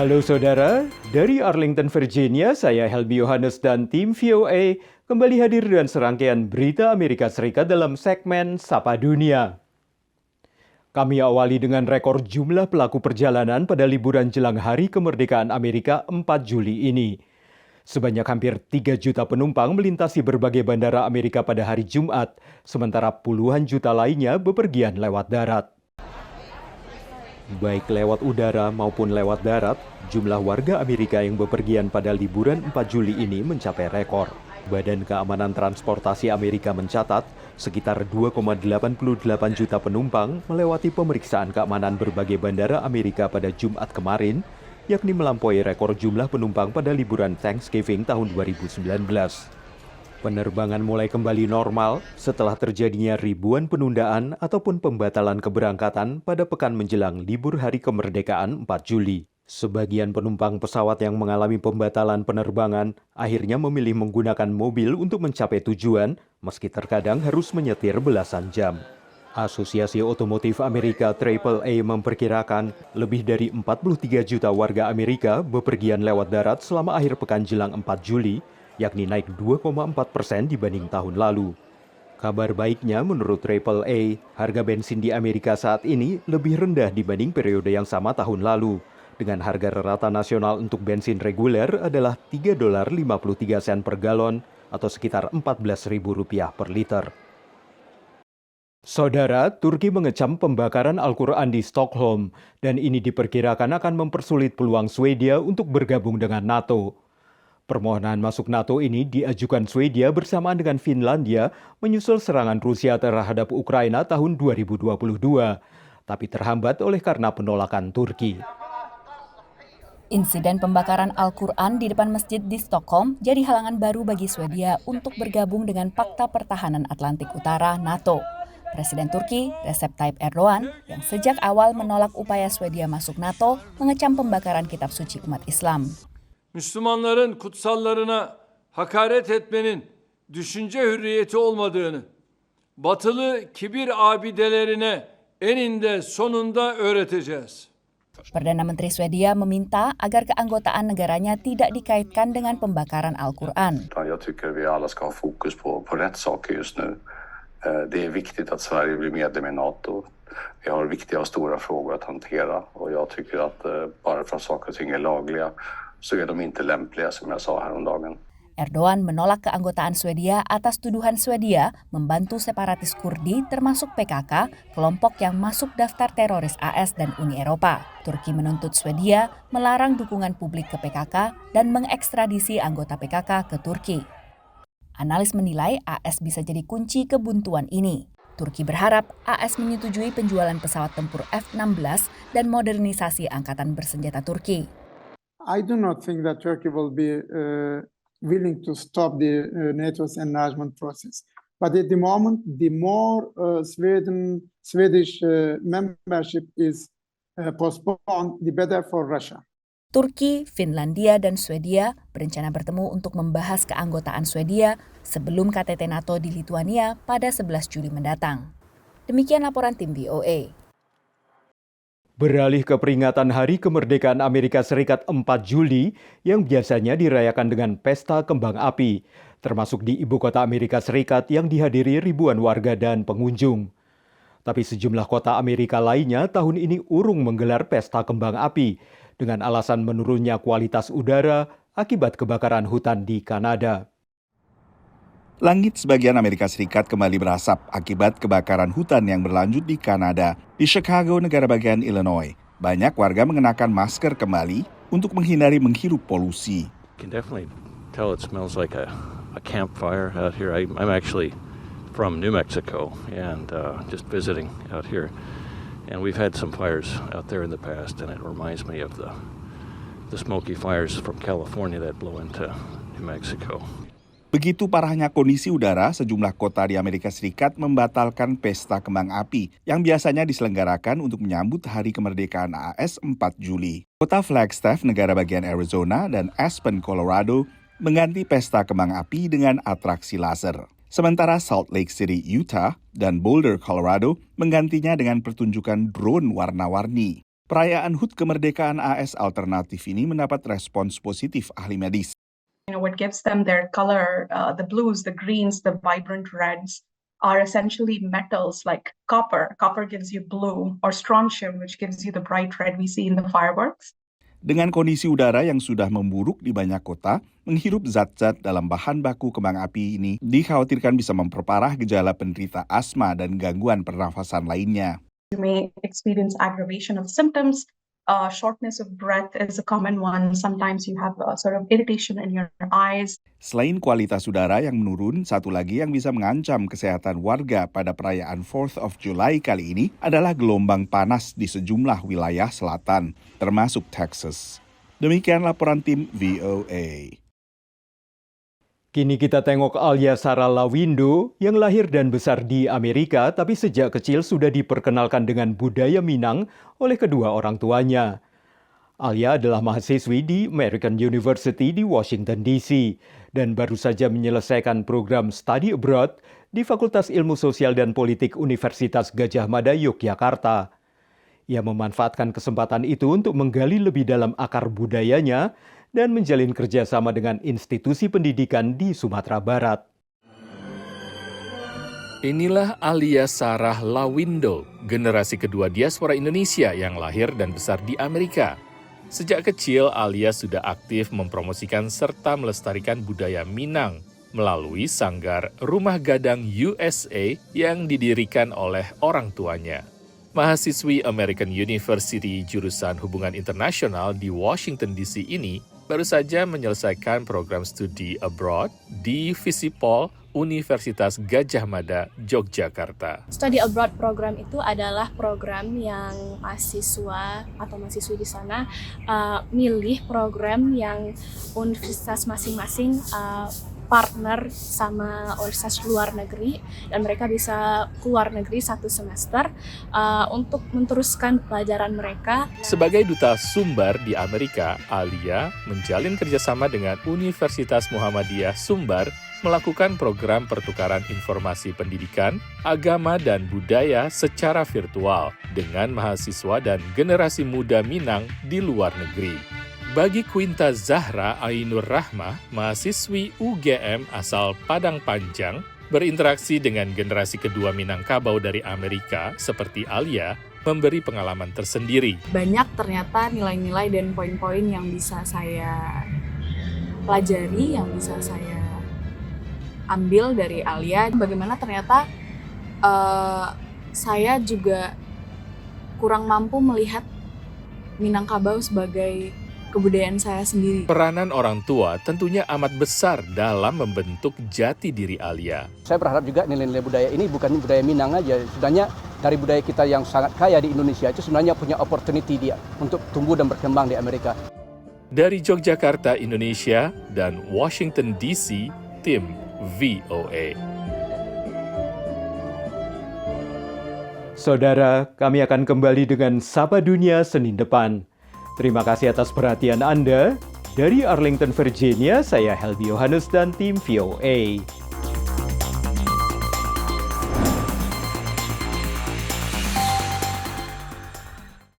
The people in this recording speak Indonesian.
Halo saudara, dari Arlington, Virginia, saya Helmi Yohanes dan tim VOA kembali hadir dengan serangkaian berita Amerika Serikat dalam segmen Sapa Dunia. Kami awali dengan rekor jumlah pelaku perjalanan pada liburan jelang Hari Kemerdekaan Amerika 4 Juli ini. Sebanyak hampir 3 juta penumpang melintasi berbagai bandara Amerika pada hari Jumat, sementara puluhan juta lainnya bepergian lewat darat. Baik lewat udara maupun lewat darat, jumlah warga Amerika yang bepergian pada liburan 4 Juli ini mencapai rekor. Badan Keamanan Transportasi Amerika mencatat sekitar 2,88 juta penumpang melewati pemeriksaan keamanan berbagai bandara Amerika pada Jumat kemarin, yakni melampaui rekor jumlah penumpang pada liburan Thanksgiving tahun 2019. Penerbangan mulai kembali normal setelah terjadinya ribuan penundaan ataupun pembatalan keberangkatan pada pekan menjelang libur Hari Kemerdekaan 4 Juli. Sebagian penumpang pesawat yang mengalami pembatalan penerbangan akhirnya memilih menggunakan mobil untuk mencapai tujuan, meski terkadang harus menyetir belasan jam. Asosiasi Otomotif Amerika AAA memperkirakan lebih dari 43 juta warga Amerika bepergian lewat darat selama akhir pekan jelang 4 Juli, yakni naik 2,4% dibanding tahun lalu. Kabar baiknya menurut AAA, harga bensin di Amerika saat ini lebih rendah dibanding periode yang sama tahun lalu, dengan harga rata nasional untuk bensin reguler adalah $3.53 per galon atau sekitar Rp14.000 per liter. Saudara, Turki mengecam pembakaran Al-Quran di Stockholm dan ini diperkirakan akan mempersulit peluang Swedia untuk bergabung dengan NATO. Permohonan masuk NATO ini diajukan Swedia bersamaan dengan Finlandia menyusul serangan Rusia terhadap Ukraina tahun 2022, tapi terhambat oleh karena penolakan Turki. Insiden pembakaran Al-Quran di depan masjid di Stockholm jadi halangan baru bagi Swedia untuk bergabung dengan Pakta Pertahanan Atlantik Utara NATO. Presiden Turki, Recep Tayyip Erdogan, yang sejak awal menolak upaya Swedia masuk NATO, mengecam pembakaran kitab suci umat Islam. Müslümanların kutsallarına hakaret etmenin düşünce hürriyeti olmadığını, batılı kibir abidelerine eninde sonunda öğreteceğiz. Perdana Menteri Swedia meminta agar keanggotaan negaranya tidak dikaitkan dengan pembakaran Al-Quran. Jag tycker vi alla ska ha fokus på rätt saker just nu. Det är viktigt att Sverige blir medlem i NATO. Vi har viktiga och stora frågor att hantera och jag tycker att bara för att saker och ting är lagliga så är de inte lämpliga som jag sa häromdagen. Erdogan menolak keanggotaan Swedia atas tuduhan Swedia membantu separatis Kurdi termasuk PKK, kelompok yang masuk daftar teroris AS dan Uni Eropa. Turki menuntut Swedia melarang dukungan publik ke PKK dan mengekstradisi anggota PKK ke Turki. Analis menilai AS bisa jadi kunci kebuntuan ini. Turki berharap AS menyetujui penjualan pesawat tempur F-16 dan modernisasi angkatan bersenjata Turki. I do not think that Turkey will be willing to stop the NATO's enlargement process. But at the moment, the more Swedish membership is postponed, the better for Russia. Turki, Finlandia, dan Swedia berencana bertemu untuk membahas keanggotaan Swedia sebelum KTT NATO di Lithuania pada 11 Juli mendatang. Demikian laporan tim VOA. Beralih ke peringatan Hari Kemerdekaan Amerika Serikat 4 Juli yang biasanya dirayakan dengan pesta kembang api, termasuk di ibu kota Amerika Serikat yang dihadiri ribuan warga dan pengunjung. Tapi sejumlah kota Amerika lainnya tahun ini urung menggelar pesta kembang api dengan alasan menurunnya kualitas udara akibat kebakaran hutan di Kanada. Langit sebagian Amerika Serikat kembali berasap akibat kebakaran hutan yang berlanjut di Kanada. Di Chicago, negara bagian Illinois, banyak warga mengenakan masker kembali untuk menghindari menghirup polusi. You can definitely tell it smells like a campfire out here. I'm actually from New Mexico and just visiting out here. And we've had some fires out there in the past, and it reminds me of the smoky fires from California that blow into New Mexico. Begitu parahnya kondisi udara, sejumlah kota di Amerika Serikat membatalkan pesta kembang api yang biasanya diselenggarakan untuk menyambut Hari Kemerdekaan AS 4 Juli. Kota Flagstaff, negara bagian Arizona, dan Aspen, Colorado, mengganti pesta kembang api dengan atraksi laser. Sementara Salt Lake City, Utah, dan Boulder, Colorado, menggantinya dengan pertunjukan drone warna-warni. Perayaan HUT kemerdekaan AS alternatif ini mendapat respons positif ahli medis. What gives them their color, the blues, the greens, the vibrant reds, are essentially metals like copper. Copper gives you blue, or strontium, which gives you the bright red we see in the fireworks. Dengan kondisi udara yang sudah memburuk di banyak kota, menghirup zat-zat dalam bahan baku kembang api ini dikhawatirkan bisa memperparah gejala penderita asma dan gangguan pernafasan lainnya. You may experience aggravation of symptoms. Shortness of breath is a common one. Sometimes you have a sort of irritation in your eyes. Selain kualitas udara yang menurun, satu lagi yang bisa mengancam kesehatan warga pada perayaan 4th of July kali ini adalah gelombang panas di sejumlah wilayah selatan, termasuk Texas. Demikian laporan tim VOA. Kini kita tengok Alia Sarah Lawindo yang lahir dan besar di Amerika tapi sejak kecil sudah diperkenalkan dengan budaya Minang oleh kedua orang tuanya. Alia adalah mahasiswi di American University di Washington DC dan baru saja menyelesaikan program Study Abroad di Fakultas Ilmu Sosial dan Politik Universitas Gadjah Mada, Yogyakarta. Ia memanfaatkan kesempatan itu untuk menggali lebih dalam akar budayanya dan menjalin kerjasama dengan institusi pendidikan di Sumatera Barat. Inilah Alia Sarah Lawindo, generasi kedua diaspora Indonesia yang lahir dan besar di Amerika. Sejak kecil, Alia sudah aktif mempromosikan serta melestarikan budaya Minang melalui sanggar Rumah Gadang USA yang didirikan oleh orang tuanya. Mahasiswi American University jurusan Hubungan Internasional di Washington DC ini baru saja menyelesaikan program studi abroad di Visipol Universitas Gadjah Mada, Yogyakarta. Study abroad program itu adalah program yang mahasiswa atau mahasiswi di sana milih program yang universitas masing-masing partner sama universitas luar negeri dan mereka bisa keluar negeri 1 semester untuk meneruskan pelajaran mereka. Sebagai duta Sumbar di Amerika, Alia menjalin kerjasama dengan Universitas Muhammadiyah Sumbar melakukan program pertukaran informasi pendidikan, agama, dan budaya secara virtual dengan mahasiswa dan generasi muda Minang di luar negeri. Bagi Quinta Zahra Ainur Rahmah, mahasiswi UGM asal Padang Panjang, berinteraksi dengan generasi kedua Minangkabau dari Amerika seperti Alia, memberi pengalaman tersendiri. Banyak ternyata nilai-nilai dan poin-poin yang bisa saya pelajari, yang bisa saya ambil dari Alia. Bagaimana ternyata saya juga kurang mampu melihat Minangkabau sebagai kebudayaan saya sendiri. Peranan orang tua tentunya amat besar dalam membentuk jati diri Alia. Saya berharap juga nilai-nilai budaya ini bukan budaya Minang aja. Sebenarnya dari budaya kita yang sangat kaya di Indonesia itu sebenarnya punya opportunity dia untuk tumbuh dan berkembang di Amerika. Dari Yogyakarta, Indonesia, dan Washington DC, tim VOA. Saudara, kami akan kembali dengan Sapa Dunia Senin depan. Terima kasih atas perhatian Anda. Dari Arlington, Virginia, saya Helby Yohanes dan tim VOA.